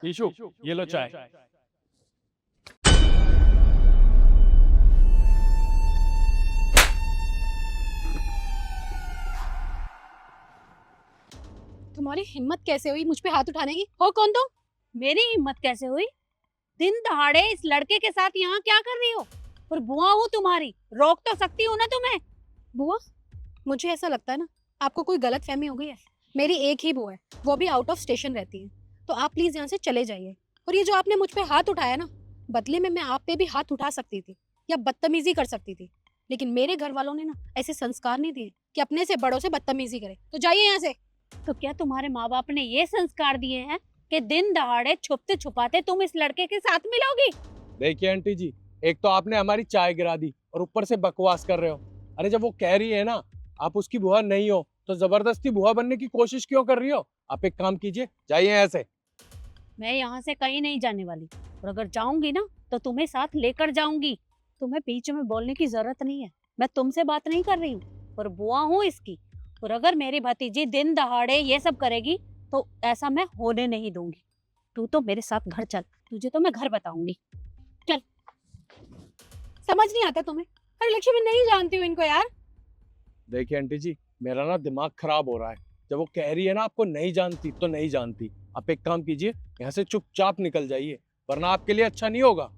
Issue, ये लो चाय। तुम्हारी हिम्मत कैसे हुई मुझ पे हाथ उठाने की? हो कौन तुम? मेरी हिम्मत कैसे हुई? दिन दहाड़े इस लड़के के साथ यहाँ क्या कर रही हो? और बुआ हूँ तुम्हारी, रोक तो सकती हूँ ना तुम्हें। बुआ? मुझे ऐसा लगता है ना आपको कोई गलत फहमी हो गई है। मेरी एक ही बुआ है, वो भी आउट ऑफ स्टेशन रहती है। तो आप प्लीज यहाँ से चले जाइए। और ये जो आपने मुझ पे हाथ उठाया ना, बदले में मैं आप पे भी हाथ उठा सकती थी या बदतमीजी कर सकती थी, लेकिन मेरे घर वालों ने ना ऐसे संस्कार नहीं दिए कि अपने से बड़ों से बदतमीजी करे। तो जाइए यहाँ से। तो क्या तुम्हारे माँ बाप ने ये संस्कार दिए हैं कि दिन दहाड़े छुपते छुपाते तुम इस लड़के के साथ मिलोगी? देखिए आंटी जी, एक तो आपने हमारी चाय गिरा दी और ऊपर से बकवास कर रहे हो। अरे जब वो कह रही है ना आप उसकी बुआ नहीं हो, तो जबरदस्ती बुआ बनने की कोशिश क्यों कर रही हो? आप एक काम कीजिए, जाइए ऐसे। मैं यहाँ से कहीं नहीं जाने वाली, और अगर जाऊंगी ना तो तुम्हें साथ लेकर जाऊंगी। तुम्हें बीच में बोलने की जरूरत नहीं है। मैं तुमसे बात नहीं कर रही हूँ, और बुआ हूँ इसकी। और अगर मेरी भतीजी दिन दहाड़े ये सब करेगी तो ऐसा मैं होने नहीं दूंगी। तू तो मेरे साथ घर चल, तुझे तो मैं घर बताऊंगी। समझ नहीं आता तुम्हें? अरे लक्ष्मी, मैं नहीं जानती हूँ इनको यार। देखिए आंटी जी, मेरा ना दिमाग खराब हो रहा है। जब वो कह रही है ना आपको नहीं जानती तो नहीं जानती। आप एक काम कीजिए, यहाँ से चुपचाप निकल जाइए, वरना आपके लिए अच्छा नहीं होगा।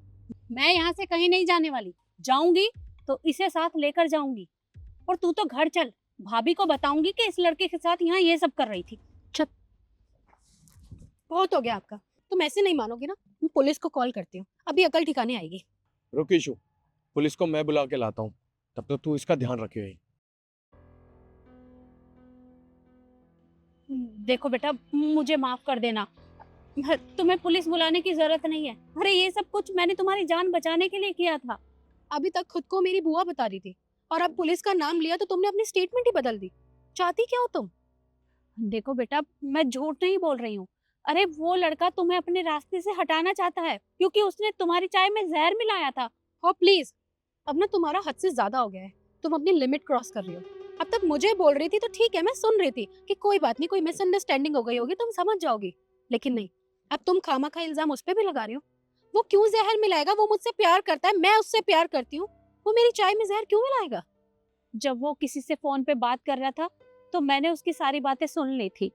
मैं यहाँ से कहीं नहीं जाने वाली। जाऊंगी तो इसे साथ लेकर जाऊंगी। और तू तो घर चल, भाभी को बताऊंगी कि इस लड़के के साथ यहाँ ये सब कर रही थी। बहुत हो गया आपका। तुम ऐसे नहीं मानोगी ना, मैं पुलिस को कॉल करती हूँ, अभी अकल ठिकाने आएगी। रुक ईशु, पुलिस को मैं बुला के लाता हूँ, तब तक तू इसका ध्यान रखिए। देखो बेटा, मुझे माफ कर देना। तुम्हें पुलिस बुलाने की जरूरत नहीं है। अरे ये सब कुछ मैंने तुम्हारी जान बचाने के लिए किया था। अभी तक खुद को मेरी बुआ बता रही थी, और अब पुलिस का नाम लिया तो तुमने अपनी स्टेटमेंट ही बदल दी। चाहती क्या हो तुम? देखो बेटा, मैं झूठ नहीं बोल रही हूँ। अरे वो लड़का तुम्हें अपने रास्ते से हटाना चाहता है, क्योंकि उसने तुम्हारी चाय में जहर मिलाया था। हो प्लीज, अब ना तुम्हारा हद से ज्यादा हो गया है। तुम अपनी लिमिट क्रॉस कर रही हो। अब तक मुझे बोल रही थी तो ठीक है, मैं सुन रही थी कि कोई बात नहीं, कोई मिसअंडरस्टैंडिंग हो गई होगी, तुम समझ जाओगी। लेकिन नहीं, अब तुम खामा इल्जाम उस पर भी लगा रही हो। वो क्यों जहर मिलाएगा? वो मुझसे प्यार करता है, मैं उससे प्यार करती हूँ। वो मेरी चाय में जहर क्यों मिलाएगा? जब वो किसी से फोन पे बात कर रहा था तो मैंने उसकी सारी बातें सुन ली थी।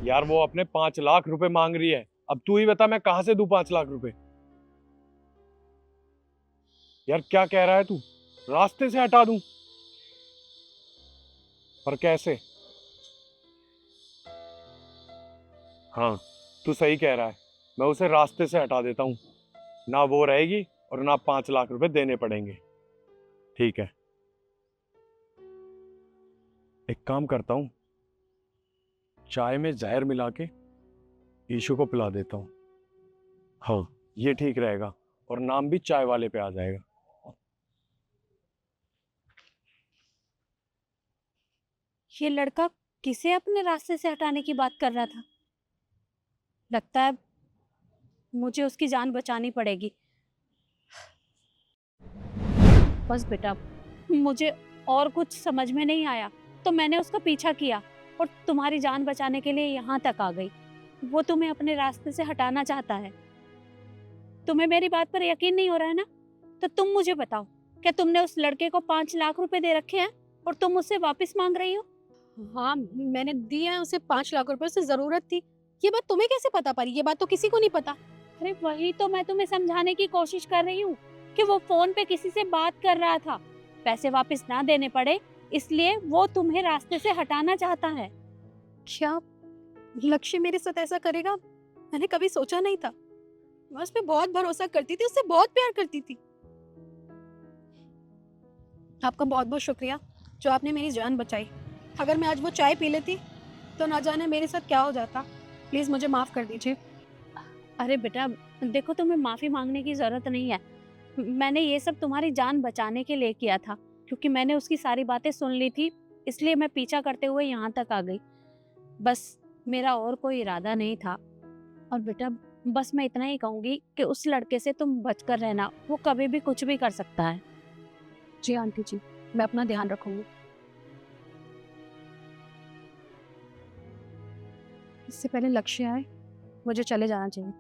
यार वो अपने 5 लाख रुपए मांग रही है, अब तू ही बता मैं कहाँ से दूं 5 लाख रुपए? यार क्या कह रहा है तू? रास्ते से हटा दूं? पर कैसे? हाँ, तू सही कह रहा है, मैं उसे रास्ते से हटा देता हूँ। ना वो रहेगी और ना 5 लाख रुपए देने पड़ेंगे। ठीक है, एक काम करता हूँ, चाय में जहर मिला के ईशु को पिला देता हूँ। हाँ, ये ठीक रहेगा, और नाम भी चाय वाले पे आ जाएगा। ये लड़का किसे अपने रास्ते से हटाने की बात कर रहा था? लगता है मुझे उसकी जान बचानी पड़ेगी। बस बेटा, मुझे और कुछ समझ में नहीं आया तो मैंने उसका पीछा किया और तुम्हारी जान बचाने के लिए यहाँ तक आ गई। वो तुम्हें अपने रास्ते से हटाना चाहता है। तुम्हें मेरी बात पर यकीन नहीं हो रहा है ना? तो तुम मुझे बताओ, क्या तुमने उस लड़के को 5 लाख रुपए दे रखे हैं और तुम उससे वापस मांग रही हो? हाँ, मैंने दिए हैं उसे 5 लाख रुपए, उसे जरूरत थी। ये बात तुम्हें कैसे पता पड़ी? ये बात तो किसी को नहीं पता। अरे वही तो मैं तुम्हें समझाने की कोशिश कर रही हूँ कि वो फोन पे किसी से बात कर रहा था। पैसे वापस ना देने पड़े इसलिए वो तुम्हें रास्ते से हटाना चाहता है। क्या लक्ष्य मेरे साथ ऐसा करेगा? मैंने कभी सोचा नहीं था। मैं उस पे बहुत भरोसा करती थी, उससे बहुत प्यार करती थी। आपका बहुत बहुत शुक्रिया जो आपने मेरी जान बचाई। अगर मैं आज वो चाय पी लेती तो ना जाने मेरे साथ क्या हो जाता। प्लीज मुझे माफ कर दीजिए। अरे बेटा, देखो तुम्हें माफी मांगने की जरूरत नहीं है। मैंने ये सब तुम्हारी जान बचाने के लिए किया था, क्योंकि मैंने उसकी सारी बातें सुन ली थी, इसलिए मैं पीछा करते हुए यहाँ तक आ गई। बस मेरा और कोई इरादा नहीं था। और बेटा, बस मैं इतना ही कहूंगी कि उस लड़के से तुम बचकर रहना, वो कभी भी कुछ भी कर सकता है। जी आंटी जी, मैं अपना ध्यान रखूंगी। इससे पहले लक्ष्य आए मुझे चले जाना चाहिए।